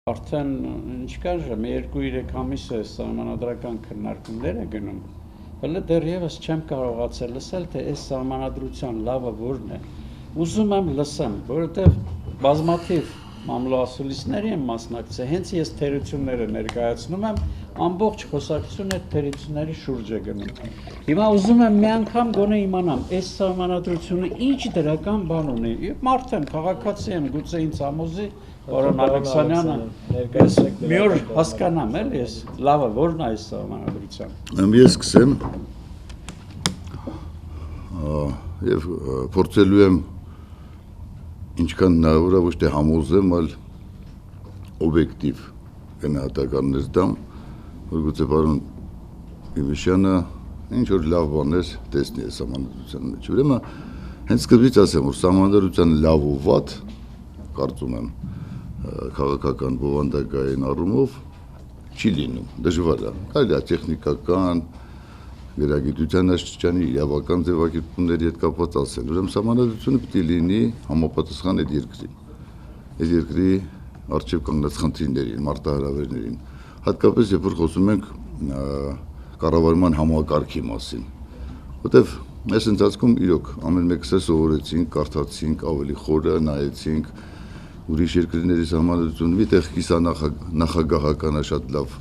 Արդեն ինչքան ժամ 2-3 ամիս է սահմանադրական քննարկումներ է գնում, հələ դեռևս չեմ կարողացել լսել, թե այս սահմանադրության լավը որն է։ Ուզում եմ լսեմ, որովհետև բազմաթիվ մամլոասուլիսների եմ մասնակցել, հենց ես թերությունները ներկայացնում եմ, ամբողջ խոսակցությունը այդ թերությունների շուրջ է գնում։ Հիմա ուզում եմ մի անգամ գոնե իմանամ, այս սահմանադրությունը ինչ դրական բան ունի։ Մարդ եմ, քաղաքացի եմ, գուցե ինձ համոզի, Պարոն Ալեքսանյանը մի օր հասկանամ էլ ես, լավը որն է այս սահմանադրության։ Ես սկսեմ և փորձելու եմ ինչքան հնարավոր է ոչ թե համոզեմ, այլ օբյեկտիվ գնահատականներ տամ, որ գուցե պարոն Իմիշյանը ինչ-որ լավ բաներ տեսնի այս սահմանադրության մեջ։ Ուրեմն հենց սկզբից ասեմ, որ սահմանադրության լավ ու վատ, կարծում եմ, քաղաքական բովանդակային առումով չի լինում, դժվար է, կարելի է տեխնիկական, գրագիտության աստիճանի, իրավական ձևակերպումների հետ կապված ասել, ուրեմն սահմանադրությունը պետք է լինի համապատասխան այդ երկրի առջև կանգնած խնդիրներին, մարտահրավերներին, հատկապես երբ որ խոսում ենք կառավարման համակարգի մասին, որտեվ այս ընթացքում իրոք ամեն մեկս է սովորեցինք, կարդացինք, ավելի խորը նայեցինք ուրիշ երկրների սահմանադրություն, միտեղ կիսանախագահական է շատ լավ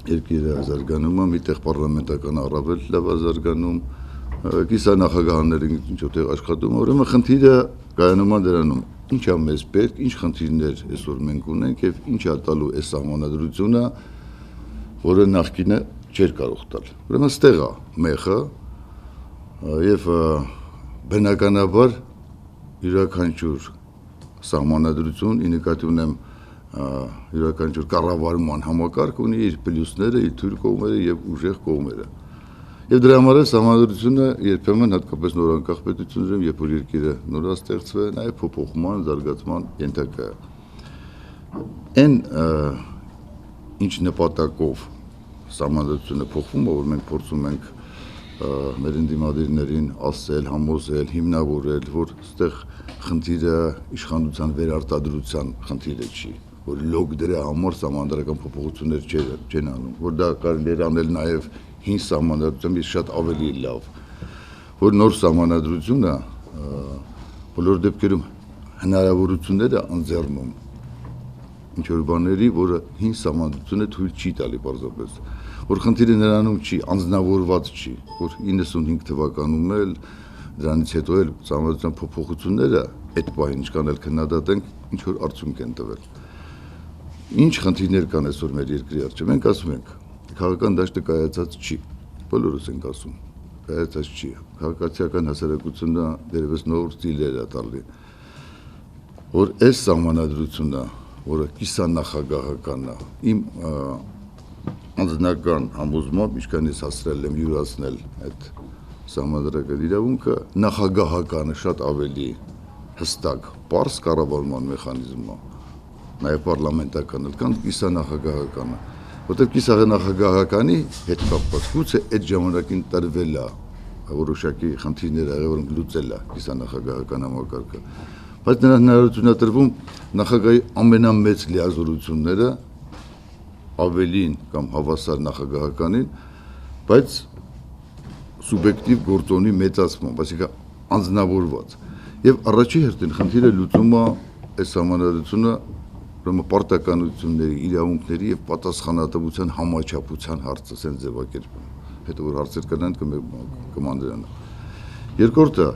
երկիրը զարգանում է, միտեղ պարլամենտական առավել լավ է զարգանում, կիսանախագահաները ինչ-որ աշխատում, ուրեմն խնդիրը կայանում է դրանում, ինչ է մեզ պետք, ինչ խնդիրներ այսօր մենք ունենք եւ ինչ է տալու այս սահմանադրությունը, որը նախկինը չէր կարող տալ։ Ուրեմն ստեղ է մեխը եւ բնականաբար յուրաքանչյուր սահմանադրություն, ի նկատի ունեմ յուրաքանչյուր կառավարման համակարգ ունի իր պլյուսները, իր թույլ կողմերը եւ ուժեղ կողմերը։ Եվ դրա համար սահմանադրությունը երբեմն հատկապես նորանկախ պետություններում, երբ որ երկիրը նորաստեղծվել է, նաեւ փոփոխման, զարգացման ենթակա է։ Այն ինչ նպատակով սահմանադրությունը փոխվում է, որ մենք փորձում ենք մեր ընդդիմադիրներին ասել, համոզել, հիմնավորել, որ այստեղ խնդիրը իշխանության վերարտադրության խնդիրը չի, որ լոկ դրա համար սահմանադրական փոփոխություններ չեն անում, որ դա կարելի է անել նաև հին սահմանադրությամբ շատ ավելի լավ, որ նոր սահմանադրությունը բոլոր դեպքերում հնարավորությունները ընձեռնում ինչ-որ բաների, որը հին սահմանադրությունը թույլ չի տալի պարզապես, որ խնդիրը նրանում չի, անձնավորված չի, որ 95 թվականում էլ դրանից հետո էլ սահմանադրության փոփոխությունները այդ պահին ինչքան էլ քննադատենք, ինչ-որ արդյունք են տվել։ Ինչ խնդիրներ կան այսօր մեր երկրի առջև, մենք ասում ենք, քաղաքական դաշտը կայացած չի, բոլորս ենք ասում, կայացած չի, քաղաքացիական հասարակությունը դերևս նոր ծիլեր է տալի, որ այս սահմանադրությունը, որը կիսանախագահական է, իմ անձնական համոզմամբ, ինչքան ես հասրել եմ յուրացնել այդ սահմանադրական իրավունքը, նախագահականը շատ ավելի հստակ, պարզ կառավարման մեխանիզմ է, նաև պարլամենտական էլ կան կիսանախագահականը, որտեղ կիսանախագահականի հետ կապված գուցե այդ ժամանակին տրվել է որոշակի խնդիրներ եղել, որոնք լուծել է կիսանախագահական համակարգը, բայց նրան հնարավորություն է տրվում նախագահի ամենամեծ լիազորությունները ավելին կամ հավասար նախագահականին, բայց սուբյեկտիվ գործոնի մեծացման, այսինքն անձնավորված։ Եվ առաջի հերթին խնդիրը լուծում է այս սահմանադրությունը պարտականությունների, իրավունքների եւ պատասխանատվության համաչափության հարցը ասեն ձևակերպում։ Հետո որ հարցեր կան կմանրանա։ Երկրորդը,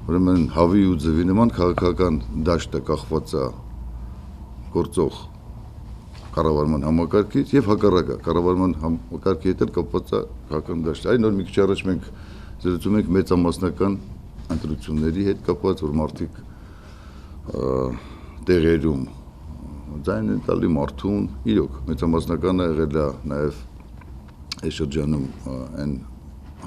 ուրեմն հավի ու ձվի նման քաղաքական դաշտը կախված է գործող կառավարման համակարգից եւ հակառակը կառավարման համակարգի հետ էլ կապված է քաղաքական դաշտը։ Այն նոր մի քիչ առաջ մենք զրուցում ենք մեծամասնական ընտրությունների հետ կապված, որ մարդիկ տեղերում ձայն են տալի մարդուն, իրոք մեծամասնականը եղել է նաեւ այս շրջանում այն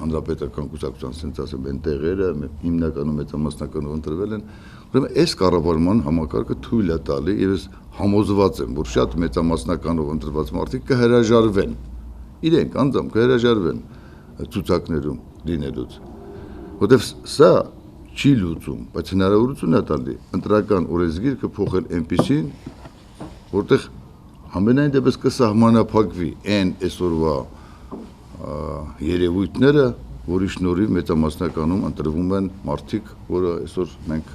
հանրապետական կուսակցության ասենց ասեմ այն տեղերը հիմնականում մեծամասնականով ընտրվել են, ուրեմն այս կառավարման համակարգը թույլ է տալի եւ ես համոզված եմ, որ շատ մեծամասնականով ընտրված մարդիկ կհրաժարվեն, իրենք անձամբ կհրաժարվեն ցուցակներում լինելուց, որտեվ սա չի լուծում, բայց հնարավորություն է տալի ընտրական օրենսգիրքը փոխել այնպիսին, որտեղ ամենայն դեպս կսահմանափակվի այն այսօրվա երևույթները, որի շնորհիվ մեծամասնականում ընտրվում են մարդիկ, որը այսօր մենք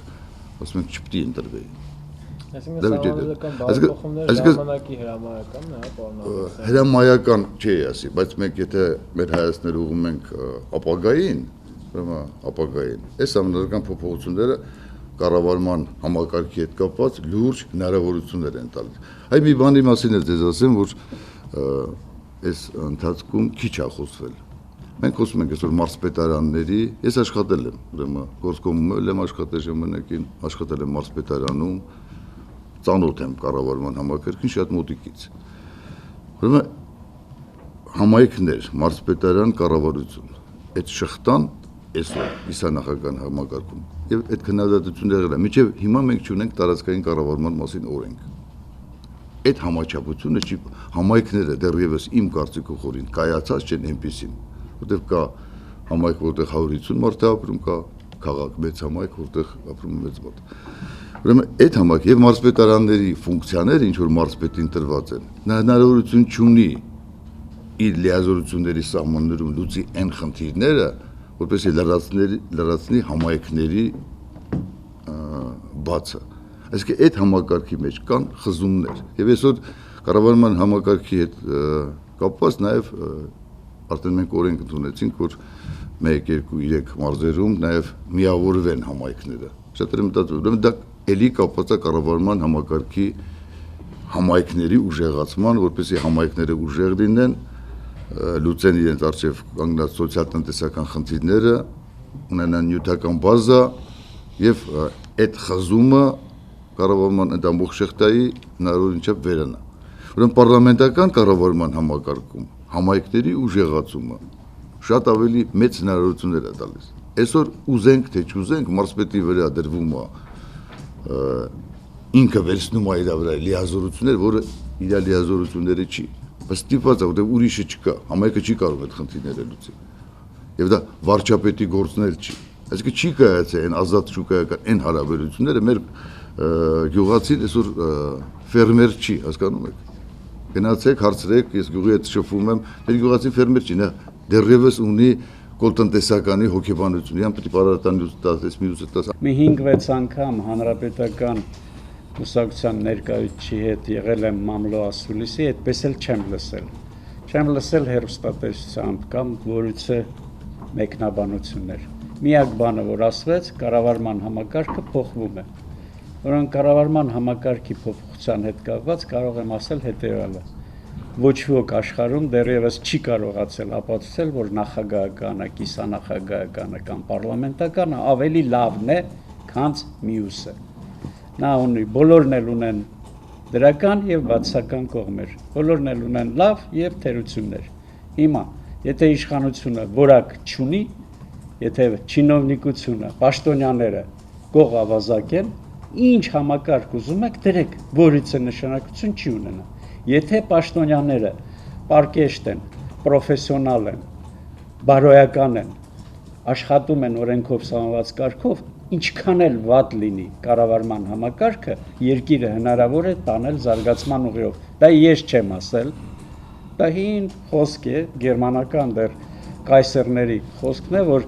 ասում ենք չպետք է ընտրվեին։ Ժամանակի հրամայականն է, պարոն։ Հրամայական չի ասի, բայց մենք եթե մեր հայացքները ուղղում ենք ապագային, ուրեմն ապագային, այս համանadrական փոփոխությունները կառավարման համակարգի հետ կապված լուրջ հնարավորություններ են տալիս։ Այ մի բանի մասին էլ ձեզ ասեմ, որ այս ընթացքում քիչ է խոսվել։ Մենք խոսում ենք այսօր մարզպետարանների, ես աշխատել եմ, ուրեմն գործկոմում եմ աշխատել ժամանակին, աշխատել եմ մարզպետարանում, ծանոթ եմ կառավարման համակարգին շատ մոտիկից։ Ուրեմն համայնքներ, մարզպետարան, կառավարություն, այդ շղթան այսօր իսանախագահական համակարգում եւ այդ քննադատությունները եղել է։ Մինչեւ հիմա մենք չունենք տարածքային կառավարման մասին օրենք։ Այդ համաչափությունը չի համայնքները դեռևս իմ կարծիքով խորին կայացած չեն այնպեսին, որտեղ կա համայնք, որտեղ 150 մարդ է ապրում, կա քաղաք մեծ համայնք, որտեղ ապրում է մեծ մարդ։ Ուրեմն այդ համայնք եւ մարզպետարանների ֆունկցիաները, ինչ որ մարզպետին տրված են, նա հնարավորություն չունի իր լիազորությունների սահմաններում լուծի այն խնդիրները, որպեսզի լրացնի համայնքների բացը։ Այսինքն այդ համակարգի մեջ կան խզումներ եւ այսօր կառավարման համակարգի հետ կապված նաեւ արդեն մենք օրենք ընդունեցինք, որ 1, 2, 3 մարզերում նաեւ միավորվեն համայնքները։ Շատ եմ մտածում, ուրեմն դա էլի կապված է կառավարման համակարգի համայնքների ուժեղացման, որպեսզի համայնքները ուժեղ լինեն, լուծեն իրենց արժեվ կանգնած սոցիալ-տնտեսական խնդիրները, ունենան նյութական բազա եւ այդ խզումը կառավարման այդ ամբողջ շղթայի հնարավորին չափ վերանա։ Ուրեմն պարլամենտական կառավարման համակարգում համայնքների ուժեղացումը շատ ավելի մեծ հնարավորություններ է տալիս։ Այսօր ուզենք թե չուզենք մարզպետի վրա դրվում է ինքը վերցնում է իր վրա լիազորություններ, որը իր լիազորությունները չի։ Բայց ստիպված է, որտեղ ուրիշը չկա, համայնքը չի կարող այդ խնդիրները լուծել։ Եվ դա վարչապետի գործն էլ չի։ Այսինքն չի կայացել այն ազատ շուկայական այն հարաբերությունները մեր գյուղացին այսօր ֆերմեր չի, հասկանում եք։ Գնացեք, հարցրեք, ես գյուղի հետ շփվում եմ, մեր գյուղացին ֆերմեր չի, նա դեռևս ունի կոլտնտեսականի հոգեբանություն, իհան պետք է պարարտանի 10 մինուսը 10։ Մի 5-6 անգամ հանրապետական կուսակցության ներկայացուցիչի հետ եղել եմ մամլո ասուլիսի, այդպես էլ չեմ լսել։ Չեմ լսել հեռուստատեսությամբ կամ որուցե մեկնաբանություններ։ Միակ բանը, որ ասվեց, կառավարման համակարգը փոխվում է։ Որոնք կառավարման համակարգի փոփոխության հետ կապված կարող եմ ասել հետևյալը. ոչ ոք աշխարհում դեռևս չի կարողացել ապացուցել, որ նախագահականը, կիսանախագահականը կամ պարլամենտականը ավելի լավն է, քան մյուսը։ Նա ունի, բոլորն էլ ունեն դրական եւ բացասական կողմեր, բոլորն էլ ունեն լավ եւ թերություններ։ Հիմա, եթե իշխանությունը որակ չունի, եթե չինովնիկությունը, պաշտոնյաները կող ավազակ են, ինչ համակարգ ուզում եք դրեք, որից է նշանակություն չի ունենա։ Եթե պաշտոնյաները պարկեշտ են, պրոֆեսիոնալ են, բարոյական են, աշխատում են օրենքով սահմանված կարգով, ինչքան էլ վատ լինի կառավարման համակարգը, երկիրը հնարավոր է տանել զարգացման ուղիով։ Դա ես չեմ ասել, դա հին խոսք է, գերմանական դեռ կայսերների խոսքն է, որ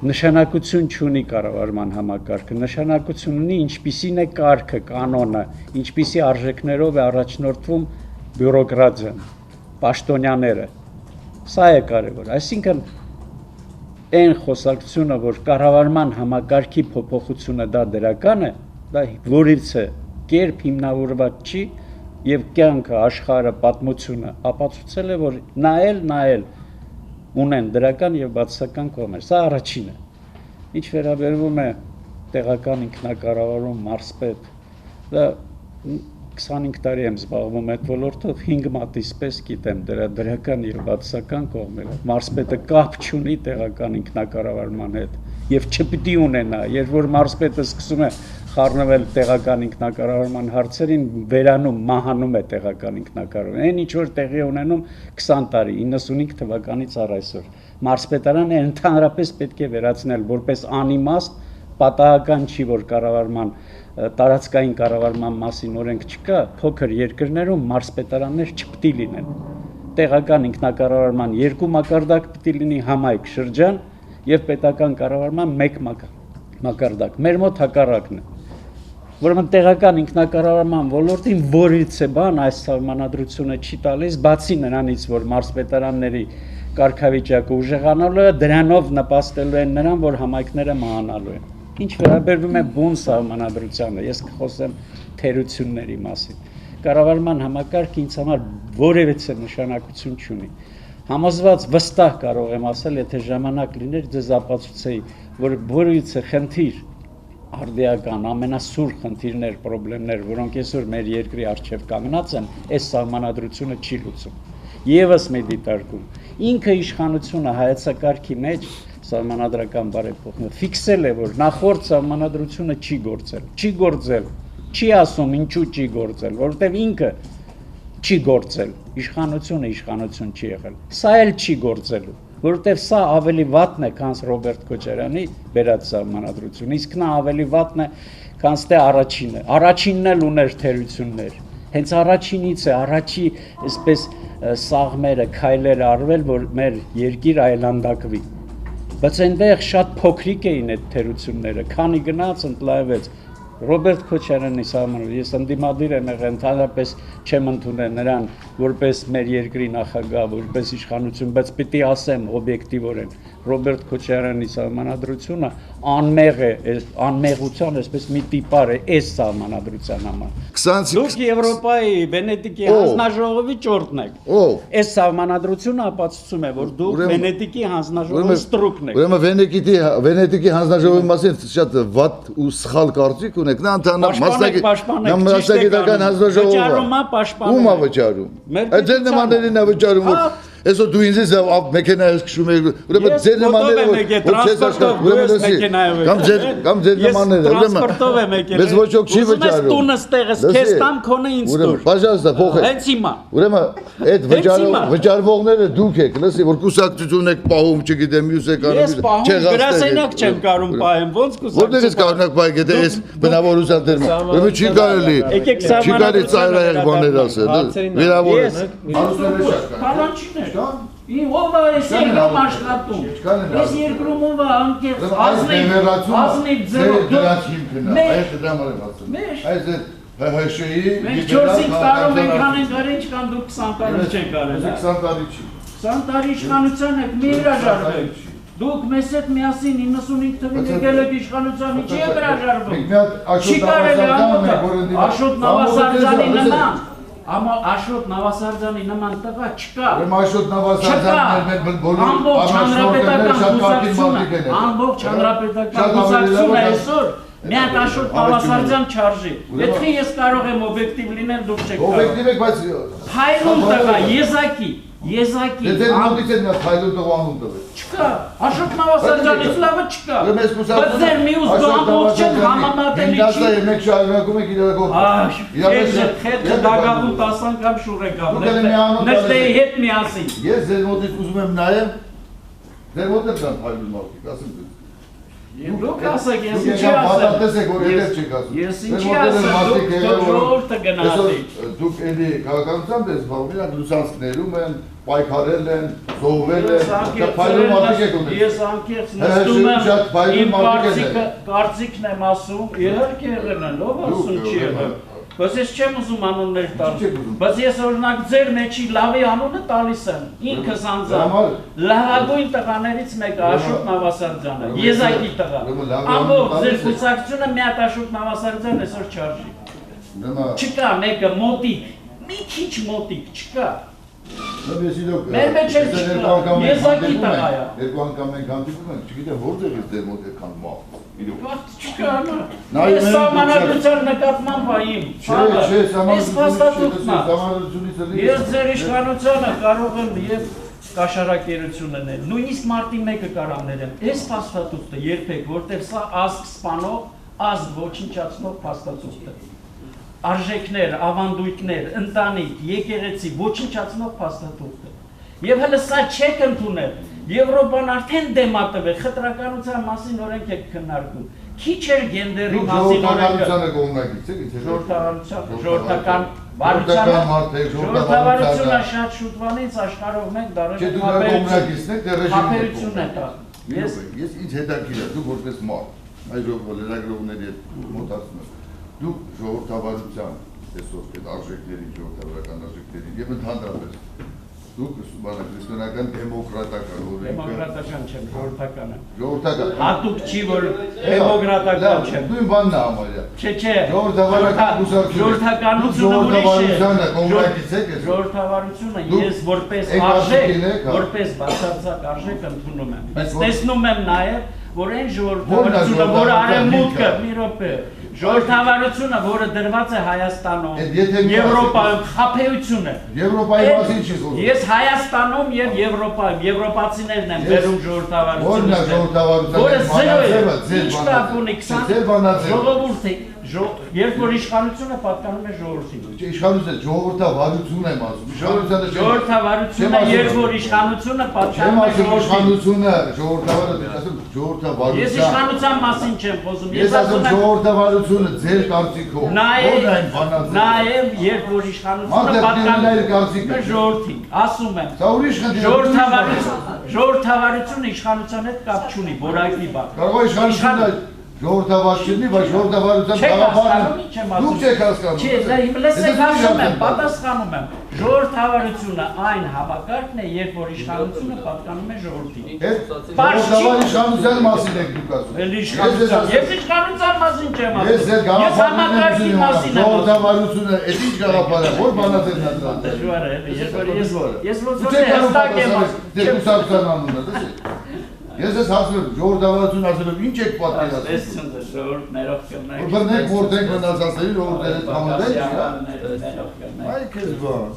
նշանակություն չունի կառավարման համակարգը, նշանակություն ունի ինչպիսին է կարգը, կանոնը, ինչպիսի արժեքներով է առաջնորդվում բյուրոկրատիան, պաշտոնյաները։ Սա է կարևոր, այսինքն այն խոսակցությունը, որ կառավարման համակարգի փոփոխությունը դա դրական է, դա որից է կերպ հիմնավորված չի եւ կյանքը, աշխարհը, պատմությունը ապացուցել է, որ նայել ունեն դրական եւ բացասական կողմեր։ Սա առաջինը։ Ինչ վերաբերվում է տեղական ինքնակառավարում, մարզպետ, դա 25 տարի եմ զբաղվում այդ ոլորտով, 5 մատից պես գիտեմ դրա դրական եւ բացասական կողմերը։ Մարզպետը կապ չունի տեղական ինքնակառավարման հետ եւ չպիտի ունենա, երբ որ մարզպետը սկսում է խառնվել տեղական ինքնակառավարման հարցերին, վերանում, մահանում է տեղական ինքնակառավարումը։ Այն ինչ որ տեղի է ունենում 20 տարի, 95 թվականից առ այսօր։ Մարզպետարանը ընդհանրապես պետք է վերացնել որպես անիմաստ պատահական չի, որ կառավարման տարածքային կառավարման մասին օրենք չկա, փոքր երկրներում մարզպետարաններ չպետք է լինեն։ Տեղական ինքնակառավարման 2 մակարդակ պետք է լինի համայնք շրջան եւ պետական կառավարման 1 մակարդակ։ Մեր մոտ հակառակն է։ Ուրեմն տեղական ինքնակառավարման ոլորտին որից է բան այս սահմանադրությունը չի տալիս, բացի նրանից, որ մարզպետարանների կարգավիճակը ուժեղանալու է, դրանով նպաստելու են նրան, որ համայնքները մահանալու են։ Ինչ վերաբերվում է բուն սահմանադրությանը, ես կխոսեմ թերությունների մասին։ Կառավարման համակարգը ինձ համար որևէ նշանակություն չունի։ Համոզված վստահ կարող եմ ասել, եթե ժամանակ լիներ, ձեզ ապացուցեի, որ որևէ խնդիր արդիական ամենասուր խնդիրներ, խնդիրներ, որոնք այսօր մեր երկրի առջև կանգնած են, այս սահմանադրությունը չի լուծում։ Եվս մի դիտարկում, ինքը իշխանությունը հայեցակարգի մեջ սահմանադրական բարեփոխումը ֆիքսել է, որ նախորդ սահմանադրությունը չի գործել, չի ասում ինչու չի գործել, որովհետև ինքը չի գործել, իշխանությունը իշխանություն չի եղել, սա էլ չի գործելու, որովհետև սա ավելի վատն է, քան Ռոբերտ Քոչարյանի բերած սահմանադրությունը, իսկ նա ավելի վատն է, քան թե առաջինը։ Առաջինն էլ ուներ թերություններ։ Հենց առաջինից է, առաջի այսպես սաղմերը, քայլերը արվել, որ մեր երկիր այլանդակվի։ Բայց այնտեղ շատ փոքրիկ էին այդ թերությունները, քանի գնաց ընդլայնվեց։ Ռոբերտ Քոչարյանի սահմանադրությունը, ես ընդդիմադիր եմ եղել, ընդհանրապես չեմ ընդունել նրան որպես մեր երկրի նախագահ, որպես իշխանություն, բայց պիտի ասեմ օբյեկտիվորեն, Ռոբերտ Քոչարյանի սահմանադրությունը անմեղ է, անմեղության այսպես մի տիպար է այս սահմանադրության համար։ Դուք Եվրոպայի Վենետիկի հանձնաժողովի ճորտն եք։ Այս սահմանադրությունը ապացուցում է, որ դուք Վենետիկի հանձնաժողովի ստրուկն եք։ Ուրեմն Վենետիկի հանձնաժողովի մասին շատ վատ ու սխալ կարծիք ունեք, նա մասնագիտական հանձնաժողովն է։ Ում է վճարում։ Այդ ձեր նմաններին է վճարում, որ այսօր դու ինձ մեքենայով քշում ես, ուրեմն ձեր նմանները կամ ձեր նմանները, ուրեմն մեզ ոչ ոք չի վճարում։ Տունս տեղս քեզ տամ քոնը ինձ տուր։ Պожалуйста, փոխեք։ Հենց հիմա։ Ուրեմն այդ վճարվողները դուք եք, լսի, որ կուսակցություն եք պահում, չգիտեմ, մյուս եք անում։ Ես պահում գրասենյակ չեմ կարում պահեմ, ոնց կուսակցություն։ Որտեղ ես կարող եք պահել, եթե այս բնավորության դերում։ Ուրեմն չի կարելի։ Չի կարելի ծայրահեղ բաներ ասել, վիրավորել։ Քանանչիներ։ Ով է այս երկրում աշխատում։ Այս երկրում ով է անկեղծ ազնիվ ձեռով դրանց հիմքն է։ Այս դրամ եմ ասում։ Այս ՀՀՇ-ի մենք 4-5 տարում ենք անենք արել, ինչքան դուք 20 տարի չենք արել։ 20 տարի չի։ 20 տարի իշխանության եք մի հրաժարվեք։ Դուք մեզ հետ միասին 95 թվին եկել եք իշխանության, ինչի եք հրաժարվում։ Չի կարելի Աշոտ Նավասարդյանի նման, Աշոտ Նավասարդյանի նման տղա չկա։ Աշոտ Նավասարդյանն ամբողջ հանրապետական կուսակցությունը այսօր մի հատ Աշոտ Նավասարդյան չարժի։ Եթե ես կարող եմ օբյեկտիվ լինել, դուք չեք կարող։ Օբյեկտիվ եք, բայց հայրում տղա, եզակի Եթե նույնիսկ այդ մի հայլու տղանում տվեք։ Չկա, Աշոտ Նավասարդյանից լավը չկա։ Բայց ձեր մյուս ամբողջ չեն համեմատելի չի։ Դասը մեկ շարունակում եք իրակով։ Հետը դագաղում 10 անգամ շուռ եք գալ։ Նստեի հետ միասին։ Ես ձեր մոտից ուզում եմ նայեմ, ձեր մոտ էլ կան հայլու մարդիկ, ասեմ դուք։ Դուք ասեք, ես ինչի ասեմ։ Ես ինչի ասեմ, դուք ժողովուրդը գնացի։ Դուք էլի քաղաքականությամբ ես զբաղվում եք, լուսանցքներում են, պայքարել են, զոհվել են, փայլուն մարդիկ եք ունեցել։ Ես անկեղծ նստում եմ, իմ կարծիքն եմ ասում, իհարկե եղել են, ով ասում չի եղել։ Բայց ես չեմ ուզում անուններ տալ, բայց ես օրինակ ձեր մեջի լավի անունը տալիս եմ, ինքս անձամբ լավագույն տղաներից մեկը Աշոտ Նավասարդյանը, եզակի տղա, ամբողջ ձեր կուսակցությունը մի հատ Աշոտ Նավասարդյան այսօր չարժի, չկա մեկը մոտիկ, մի քիչ մոտիկ չկա, մեր մեջ էլ չկա, եզակի տղա է, երկու անգամ մենք հանդիպում ենք, չգիտեմ որտեղ ես դեր մոտ եկան մահ, չկա, ես սահմանադրության նկատմամբ այիմ, ես փաստաթուղթն է, ես ձեր իշխանությանը կարող եմ և կաշարակերություն անել, նույնիսկ մարտի մեկը կարող ներեմ, ես փաստաթուղթը երբեք, որտեղ սա ազգ սպանող, ազգ ոչնչացնող փաստաթուղթ է, արժեքներ, ավանդույթներ, ընտանիք, եկեղեցի, ոչնչացնող փաստաթուղթ է, և հələ սա չեք ընդունել, Եվրոպան արդեն դեմատվ է, խտրականության մասին օրենք եք քննարկում, Քիչ էր գենդերի Դուք մասին ժողովրդավարությանը կողմնակից եք, թե ժողովրդական ժողովրդավարությունը շատ շուտվանից աշխարհով մենք դարել Չէ, դուք կողմնակիցն եք, դե խաբերություն է տա։ Ես ինձ հետաքրքիր է, դուք որպես մարդ, այս լրագրողների հետ մոտացնում եք, դուք ժողովրդավարության այսօր այդ արժեքների, ժողովրդավարական արժեքների եւ ընդհանրապես դուք քրիստոնեական դեմոկրատական դեմոկրատական չեմ, ժողովրդական եմ։ Ժողովրդական Հատուկ չի որ դեմոկրատական չեմ։ Նույն բանն է համարյա։ Չէ, ժողովրդավարական ժողովրդականությունը կողմնակից եք այսօր։ Ժողովրդավարությունը ես որպես արժեք, որպես բացարձակ արժեք ընդունում եմ։ Բայց տեսնում եմ նաև, որ այն ժողովրդավարությունը, որը արևմուտքը, մի րոպե, ժողովրդավարությունը, որը դրված է Հայաստանում, Եվրոպայում, խաբեություն է։ Եվրոպայի մասին չի խոսում։ Ես Հայաստանում եւ Եվրոպայում, եվրոպացիներն եմ բերում ժողովրդավարությունը։ Որը զերո է, ինչ կապ ունի 20 ժողովուրդը, երբ որ իշխանությունը պատկանում է ժողովրդին։ Իշխանությունը ժողովրդավարություն եմ ասում։ Ժողովրդավարությունը, երբ որ իշխանությունը պատկանում է ժողովրդին։ Ժողովրդավարությունը, Ես իշխանության մասին չեմ խոսում։ Ես ասում ժողովրդավարությունը ձեր կարծիքով։ Նաև երբ որ իշխանությունը պատկանում է ժողովրդին, ասում եմ։ Ժողովրդավարությունը իշխանության հետ կապ չունի, որակի բան։ Կարող է իշխանությունը ժողովրդավար չլինի, բայց ժողովրդավարության գաղափարը դուք չեք հասկանում։ Չէ, լսեք ասում եմ, պատասխանում եմ։ Ժողովրդավարությունը այն համակարգն է, երբ որ իշխանությունը պատկանում է ժողովրդին։ Ժողովրդավար իշխանության մասին եք դուք ասում։ Ես իշխանության մասին չեմ ասում։ Ես ձեր համակարգի մասին եմ ասում։ Ժողովրդավարությունը այդ ինչ գաղափար է, որ բանաձևն է դրան։ Դժվար է, ես ոնց որ հստակ եմ ասում։ Ես ես հասնում եմ, ժողովրդավարություն ասում եմ, ինչ եք պատկերացնում։ Ես ցնցը ժողովուրդներով կնենք։ Բռնեք որտենք մնացածների ժողովուրդները համատեղ չի, հա։ Այ քեզ բան։